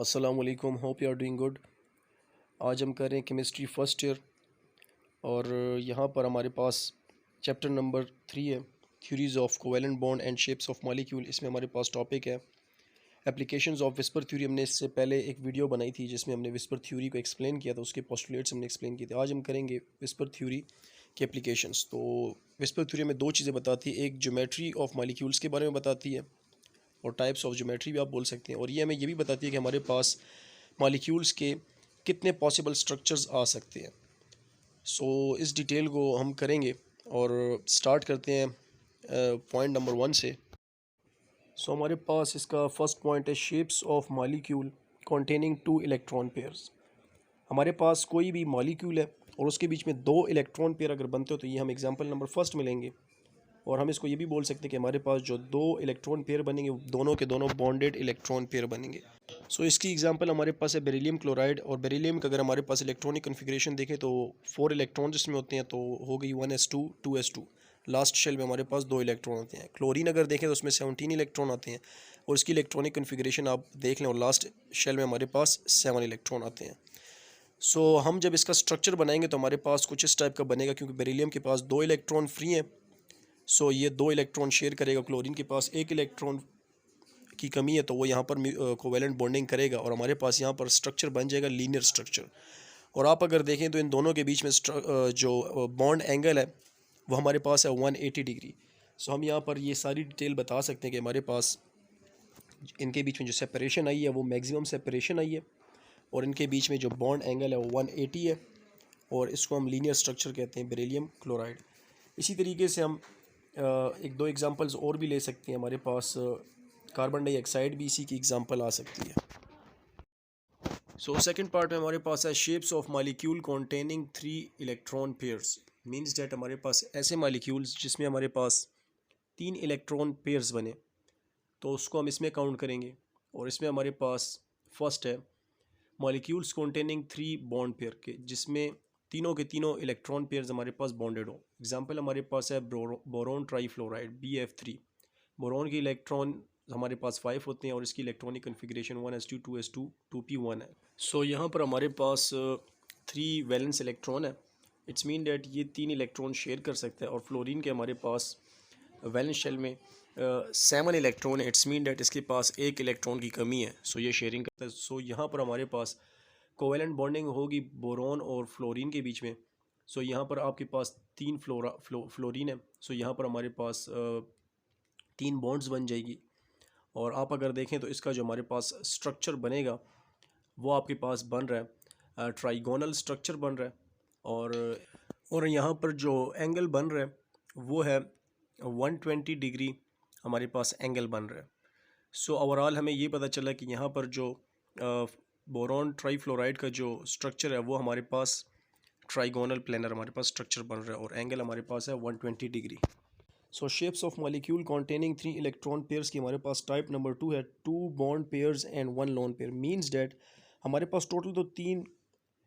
अस्सलाम वालेकुम, hope you are doing good. आज हम कर रहे हैं केमिस्ट्री फर्स्ट ईयर और यहाँ पर हमारे पास चैप्टर नंबर 3 है, theories of covalent bond and shapes of molecule. इसमें हमारे पास टॉपिक है एप्लीकेशंस ऑफ विस्पर थ्योरी। हमने इससे पहले एक वीडियो बनाई थी जिसमें हमने विस्पर थ्योरी को एक्सप्लेन किया था, उसके पोस्टुलेट्स हमने एक्सप्लेन किए थे। आज हम करेंगे विस्पर थ्योरी के एप्लीकेशंस। तो विस्पर थ्योरी में दो चीज़ें बताती है, एक ज्योमेट्री ऑफ मॉलिक्यूल्स के बारे में बताती है और टाइप्स ऑफ ज्योमेट्री भी आप बोल सकते हैं, और ये हमें ये भी बताती है कि हमारे पास मॉलिक्यूल्स के कितने पॉसिबल स्ट्रक्चर्स आ सकते हैं। सो इस डिटेल को हम करेंगे और स्टार्ट करते हैं पॉइंट नंबर 1 से। हमारे पास इसका फर्स्ट पॉइंट है shapes of molecule containing 2 electron pairs. हमारे पास कोई भी मॉलिक्यूल है और उसके बीच में 2 इलेक्ट्रॉन पेयर अगर बनते हो तो ये हम एग्जांपल नंबर फर्स्ट में लेंगे, और हम इसको ये भी बोल सकते हैं कि हमारे पास जो 2 इलेक्ट्रॉन पेयर बनेंगे दोनों के दोनों बॉन्डेड इलेक्ट्रॉन पेयर बनेंगे। इसकी एग्जांपल हमारे पास है बेरिलियम क्लोराइड, और बेरिलियम का अगर हमारे पास इलेक्ट्रॉनिक कन्फिग्रेशन देखें तो 4 इलेक्ट्रॉन जिसमें होते हैं, तो हो गई 1s2 2s2। लास्ट शेल में हमारे पास 2 इलेक्ट्रॉन होते हैं। क्लोरीन अगर देखें तो उसमें 17 इलेक्ट्रॉन आते हैं और इसकी इलेक्ट्रॉनिक कन्फिग्रेशन आप देख लें, और लास्ट शेल में हमारे पास 7 इलेक्ट्रॉन आते हैं। हम जब इसका स्ट्रक्चर बनाएंगे तो हमारे पास कुछ इस टाइप का बनेगा, क्योंकि बेरिलियम के पास 2 इलेक्ट्रॉन फ्री हैं। ये 2 इलेक्ट्रॉन शेयर करेगा। क्लोरीन के पास 1 इलेक्ट्रॉन की कमी है तो वो यहाँ पर कोवेलेंट बॉन्डिंग करेगा, और हमारे पास यहाँ पर स्ट्रक्चर बन जाएगा लीनियर स्ट्रक्चर। और आप अगर देखें तो इन दोनों के बीच में जो बॉन्ड एंगल है वो हमारे पास है 180 डिग्री। हम यहाँ पर ये सारी डिटेल बता सकते हैं कि हमारे पास इनके बीच में जो सेपरेशन आई है वो मैक्सिमम सेपरेशन आई है, और इनके बीच में जो बॉन्ड एंगल है वो 180 है, और इसको हम लीनियर स्ट्रक्चर कहते हैं बेरिलियम क्लोराइड। इसी तरीके से हम एक दो एग्जांपल्स और भी ले सकते हैं। हमारे पास कार्बन डाइऑक्साइड भी इसी की एग्जांपल आ सकती है। सेकंड पार्ट में हमारे पास है shapes of molecule containing 3 electron pairs. Means that हमारे पास ऐसे मॉलिक्यूल्स जिसमें हमारे पास 3 इलेक्ट्रॉन पेयर्स बने, तो उसको हम इसमें काउंट करेंगे। और इसमें हमारे पास फर्स्ट है मॉलिक्यूल्स कंटेनिंग 3 बॉन्ड पेयर के, जिसमें तीनों के तीनों इलेक्ट्रॉन पेयर्स हमारे पास बॉन्डेड हो। एग्जांपल हमारे पास है बोरोन ट्राईफ्लोराइड BF3। बोरोन की इलेक्ट्रॉन हमारे पास 5 होते हैं और इसकी electronic configuration 1s2 2s2 2p1 है। यहाँ पर हमारे पास 3 वैलेंस इलेक्ट्रॉन है। इट्स मीन डैट ये 3 इलेक्ट्रॉन शेयर कर सकता है। और फ्लोरीन के हमारे पास वैलेंस शेल में 7 इलेक्ट्रॉन है। इट्स मीन डैट इसके पास 1 इलेक्ट्रॉन की कमी है, ये शेयरिंग करता है। यहाँ पर हमारे पास कोवेलेंट बॉन्डिंग होगी बोरोन और फ्लोरीन के बीच में। यहाँ पर आपके पास 3 फ्लोरीन है। यहाँ पर हमारे पास 3 बॉन्ड्स बन जाएगी। और आप अगर देखें तो इसका जो हमारे पास स्ट्रक्चर बनेगा वो आपके पास बन रहा है ट्राइगोनल स्ट्रक्चर बन रहा है। और यहाँ पर जो एंगल बन रहा है वो है 120 डिग्री हमारे पास एंगल बन रहा है। ओवरऑल हमें ये पता चला कि यहाँ पर जो बोरोन ट्राईफ्लोराइड का जो स्ट्रक्चर है वो हमारे पास ट्राइगोनल प्लेनर हमारे पास स्ट्रक्चर बन रहा है, और एंगल हमारे पास है 120 degree. Shapes of molecule containing 3 electron pairs की हमारे पास टाइप नंबर 2 है 2 bond pairs and 1 lone pair. Means that हमारे पास टोटल तो 3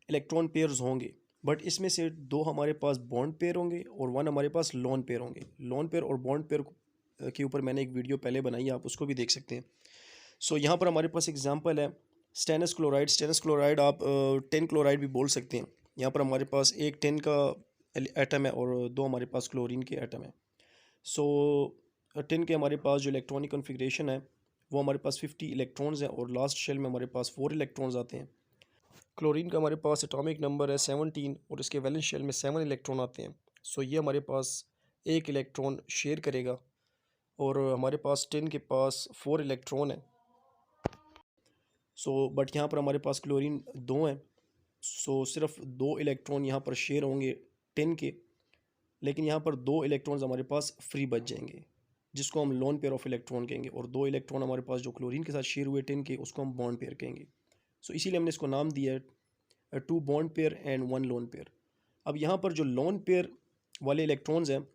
इलेक्ट्रॉन पेयर्स होंगे, बट इसमें से 2 हमारे पास बॉन्ड पेयर होंगे और 1 हमारे पास लोन पेयर होंगे। लोन पेयर और बॉन्ड पेयर के ऊपर मैंने एक वीडियो पहले बनाई है, आप उसको भी देख सकते हैं। यहाँ पर हमारे पास एग्जाम्पल है स्टेनस क्लोराइड। स्टेनस क्लोराइड आप 10 क्लोराइड भी बोल सकते हैं। यहाँ पर हमारे पास एक 10 का एटम है और 2 हमारे पास क्लोरीन के एटम है। 10 के हमारे पास जो इलेक्ट्रॉनिक कन्फिग्रेशन है वो हमारे पास 50 इलेक्ट्रॉन्स हैं, और लास्ट शेल में हमारे पास 4 इलेक्ट्रॉन्स आते हैं। क्लोरीन का हमारे पास एटॉमिक नंबर है 17 और इसके वैलेंस शेल में 7 इलेक्ट्रॉन आते हैं। ये हमारे पास 1 इलेक्ट्रॉन शेयर करेगा, और हमारे पास 10 के पास 4 इलेक्ट्रॉन है। बट यहाँ पर हमारे पास क्लोरीन 2 हैं। सिर्फ 2 इलेक्ट्रॉन यहाँ पर शेयर होंगे 10 के, लेकिन यहाँ पर 2 इलेक्ट्रॉन्स हमारे पास फ्री बच जाएंगे, जिसको हम लोन पेयर ऑफ इलेक्ट्रॉन कहेंगे। और 2 इलेक्ट्रॉन हमारे पास जो क्लोरीन के साथ शेयर हुए 10 के, उसको हम बॉन्ड पेयर कहेंगे। इसीलिए हमने इसको नाम दिया है 2 bond pair and 1 lone pair. अब यहाँ पर जो लोन पेयर वाले इलेक्ट्रॉन्स हैं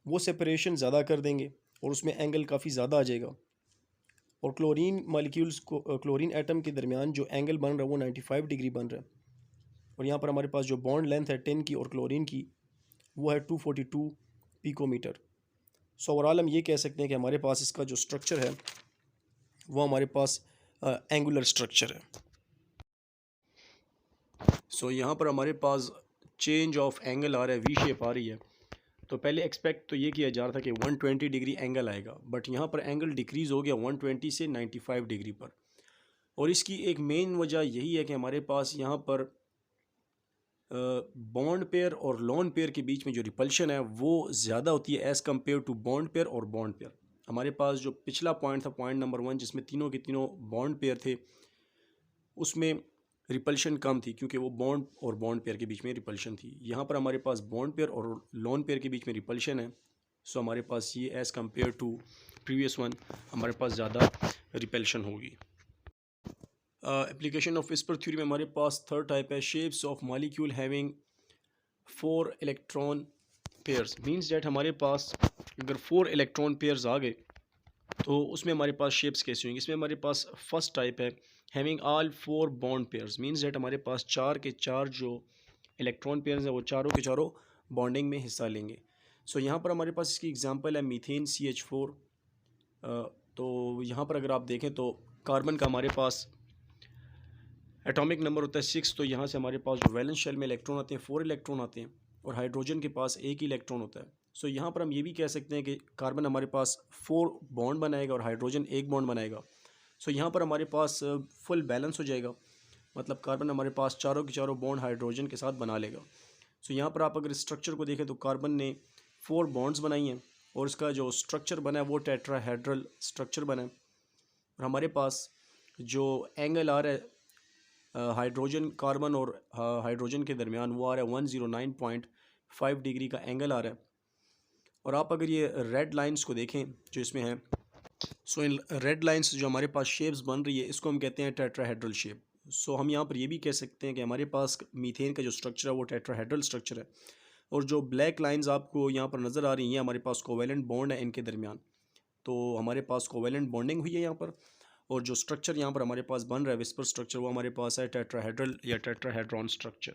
वो सेपरेशन ज़्यादा कर देंगे और उसमें एंगल काफ़ी ज़्यादा आ जाएगा। और क्लोरीन मॉलिक्यूल्स को क्लोरीन एटम के दरमियान जो एंगल बन रहा है वो 95 डिग्री बन रहा है। और यहाँ पर हमारे पास जो बॉन्ड लेंथ है 10 की और क्लोरीन की वो है 242 पिकोमीटर। ओवरऑल हम ये कह सकते हैं कि हमारे पास इसका जो स्ट्रक्चर है वो हमारे पास एंगुलर स्ट्रक्चर है। सो यहाँ पर हमारे पास चेंज ऑफ एंगल आ रहा है, वी शेप आ रही है। तो पहले एक्सपेक्ट तो ये किया जा रहा था कि 120 डिग्री एंगल आएगा, बट यहाँ पर एंगल डिक्रीज़ हो गया 120 से 95 डिग्री पर। और इसकी एक मेन वजह यही है कि हमारे पास यहाँ पर बॉन्ड पेयर और लोन पेयर के बीच में जो रिपल्शन है वो ज़्यादा होती है as compare to bond pair और बॉन्ड पेयर। हमारे पास जो पिछला पॉइंट था, पॉइंट नंबर 1, जिसमें तीनों के तीनों बॉन्ड पेयर थे, उसमें रिपल्शन कम थी क्योंकि वो बॉन्ड और बॉन्ड पेयर के बीच में रिपल्शन थी। यहाँ पर हमारे पास बॉन्ड पेयर और लोन पेयर के बीच में रिपल्शन है। सो हमारे पास ये as compare to previous one हमारे पास ज़्यादा रिपल्शन होगी। एप्लीकेशन ऑफ विस्पर थ्योरी में हमारे पास थर्ड टाइप है, shapes of molecule having 4 electron pairs. Means that हमारे पास अगर 4 इलेक्ट्रॉन पेयर्स आ गए तो उसमें हमारे पास शेप्स कैसे होंगे। इसमें हमारे पास फर्स्ट टाइप है having all 4 bond pairs. Means that हमारे पास 4 के 4 जो इलेक्ट्रॉन पेयर्स हैं वो चारों के चारों बॉन्डिंग में हिस्सा लेंगे। सो यहाँ पर हमारे पास इसकी एग्जांपल है मीथेन CH4। तो यहाँ पर अगर आप देखें तो कार्बन का हमारे पास एटॉमिक नंबर होता है 6। तो यहाँ से हमारे पास जो वैलेंस शेल में इलेक्ट्रॉन आते हैं 4 इलेक्ट्रॉन आते हैं और हाइड्रोजन के पास एक ही इलेक्ट्रॉन होता है। सो यहाँ पर हम ये भी कह सकते हैं कि कार्बन हमारे पास 4 बॉन्ड बनाएगा और हाइड्रोजन एक बॉन्ड बनाएगा। सो यहाँ पर हमारे पास फुल बैलेंस हो जाएगा, मतलब कार्बन हमारे पास चारों के चारों बॉन्ड हाइड्रोजन के साथ बना लेगा। सो यहाँ पर आप अगर स्ट्रक्चर को देखें तो कार्बन ने 4 बॉन्ड्स बनाई हैं और इसका जो स्ट्रक्चर बना है वो टेट्राहेड्रल स्ट्रक्चर बना है। और हमारे पास जो एंगल आ रहा है हाइड्रोजन कार्बन और हाइड्रोजन के दरमियान वो आ रहा है 109.5 डिग्री का एंगल आ रहा है। और आप अगर ये रेड लाइंस को देखें जो इसमें है, सो इन रेड लाइंस जो हमारे पास शेप्स बन रही है इसको हम कहते हैं टेट्राहेड्रल शेप। सो हम यहाँ पर ये भी कह सकते हैं कि हमारे पास मीथेन का जो स्ट्रक्चर है वो टेट्राहेड्रल स्ट्रक्चर है। और जो ब्लैक लाइंस आपको यहाँ पर नज़र आ रही हैं हमारे पास कोवेलेंट बॉन्ड है इनके दरमियान। तो हमारे पास कोवेलेंट बॉन्डिंग हुई है यहाँ पर। और जो स्ट्रक्चर यहाँ पर हमारे पास बन रहा है विस्पर स्ट्रक्चर, वो हमारे पास है टेट्राहेड्रल या tetrahedron structure.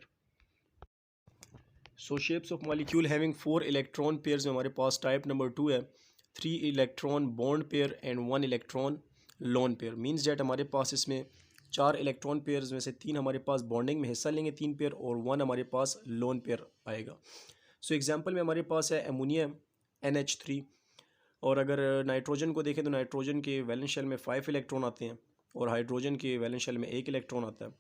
So shapes of molecule having 4 electron pairs में हमारे पास टाइप नंबर 2 है 3 electron bond pair and 1 electron lone pair. Means that हमारे पास इसमें 4 इलेक्ट्रॉन पेयर्स में से 3 हमारे पास बॉन्डिंग में हिस्सा लेंगे 3 पेयर, और 1 हमारे पास लोन पेयर आएगा। सो एग्जाम्पल में हमारे पास है एमोनिया NH3। और अगर नाइट्रोजन को देखें तो नाइट्रोजन के वैलेंस शेल में 5 इलेक्ट्रॉन आते हैं और हाइड्रोजन के वैलेंस शेल में 1 इलेक्ट्रॉन आता है।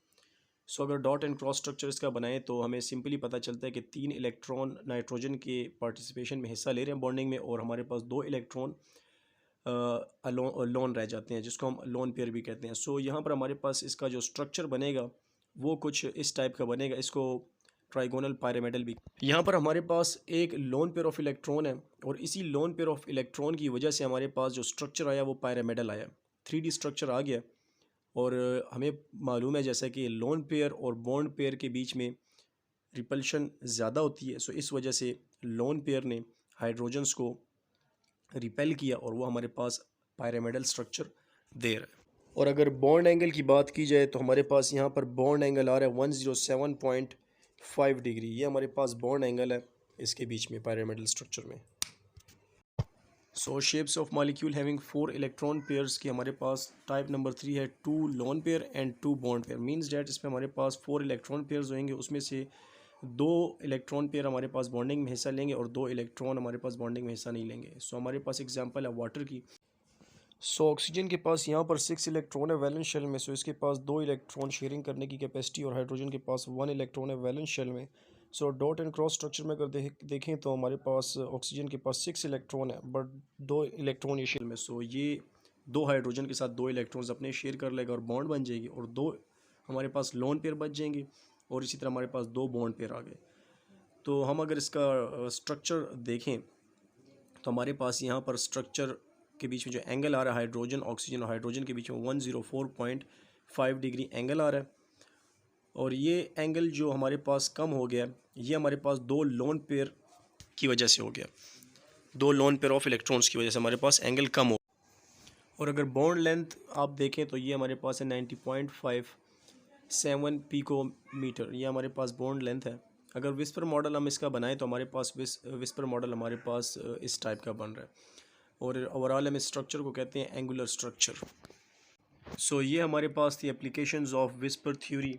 सो अगर डॉट एंड क्रॉस स्ट्रक्चर इसका बनाएं तो हमें सिंपली पता चलता है कि 3 इलेक्ट्रॉन नाइट्रोजन के पार्टिसिपेशन में हिस्सा ले रहे हैं बॉन्डिंग में, और हमारे पास 2 इलेक्ट्रॉन लोन रह जाते हैं जिसको हम लोन पेयर भी कहते हैं। सो यहाँ पर हमारे पास इसका जो स्ट्रक्चर बनेगा वो कुछ इस टाइप का बनेगा, इसको ट्राइगोनल पायरामिडल भी। यहाँ पर हमारे पास एक लोन पेयर ऑफ इलेक्ट्रॉन है और इसी लोन पेयर ऑफ इलेक्ट्रॉन की वजह से हमारे पास जो स्ट्रक्चर आया वो पायरामिडल आया, 3D स्ट्रक्चर आ गया। और हमें मालूम है जैसा कि लोन पेयर और बॉन्ड पेयर के बीच में रिपल्शन ज़्यादा होती है। सो इस वजह से लोन पेयर ने हाइड्रोजन्स को रिपेल किया और वो हमारे पास पायरामिडल स्ट्रक्चर दे रहा है। और अगर बॉन्ड एंगल की बात की जाए तो हमारे पास यहाँ पर बॉन्ड एंगल आ रहा है 107.5 डिग्री। ये हमारे पास बॉन्ड एंगल है इसके बीच में पायरामिडल स्ट्रक्चर में। So shapes of molecule having 4 electron pairs की हमारे पास टाइप नंबर 3 है 2 lone pair and 2 bond pair. Means that इसमें हमारे पास 4 इलेक्ट्रॉन पेयर्स होंगे, उसमें से 2 इलेक्ट्रॉन पेयर हमारे पास बॉन्डिंग में हिस्सा लेंगे और 2 इलेक्ट्रॉन हमारे पास बॉन्डिंग में हिस्सा नहीं लेंगे। सो हमारे पास एग्जांपल है वाटर की। सो ऑक्सीजन के पास यहाँ पर 6 इलेक्ट्रॉन है वैलेंस शेल में, सो इसके पास 2 इलेक्ट्रॉन शेयरिंग करने की कैपेसिटी, और हाइड्रोजन के पास 1 इलेक्ट्रॉन है वैलेंस शेल में। So dot and cross structure में अगर देखें तो हमारे पास ऑक्सीजन के पास 6 इलेक्ट्रॉन है बट 2 इलेक्ट्रॉन ये शेल में। सो ये 2 हाइड्रोजन के साथ 2 इलेक्ट्रॉन्स अपने शेयर कर लेगा और बॉन्ड बन जाएगी, और 2 हमारे पास लोन पेयर बच जाएंगे, और इसी तरह हमारे पास 2 बॉन्ड पेयर आ गए। तो हम अगर इसका स्ट्रक्चर देखें तो हमारे पास यहाँ पर स्ट्रक्चर के बीच में जो एंगल आ रहा है हाइड्रोजन ऑक्सीजन और हाइड्रोजन के बीच में 104.5 डिग्री एंगल आ रहा है। और ये एंगल जो हमारे पास कम हो गया ये हमारे पास 2 लोन पेयर की वजह से हो गया, 2 लोन पेयर ऑफ इलेक्ट्रॉन्स की वजह से हमारे पास एंगल कम हो। और अगर बॉन्ड लेंथ आप देखें तो ये हमारे पास है 90.57 पिकोमीटर, ये हमारे पास बॉन्ड लेंथ है। अगर विस्पर मॉडल हम इसका बनाएं तो हमारे पास विस्पर मॉडल हमारे पास इस टाइप का बन रहा है। और ओवरऑल हम इस स्ट्रक्चर को कहते हैं एंगुलर स्ट्रक्चर। सो ये हमारे पास थी एप्लीकेशंस ऑफ विस्पर थ्योरी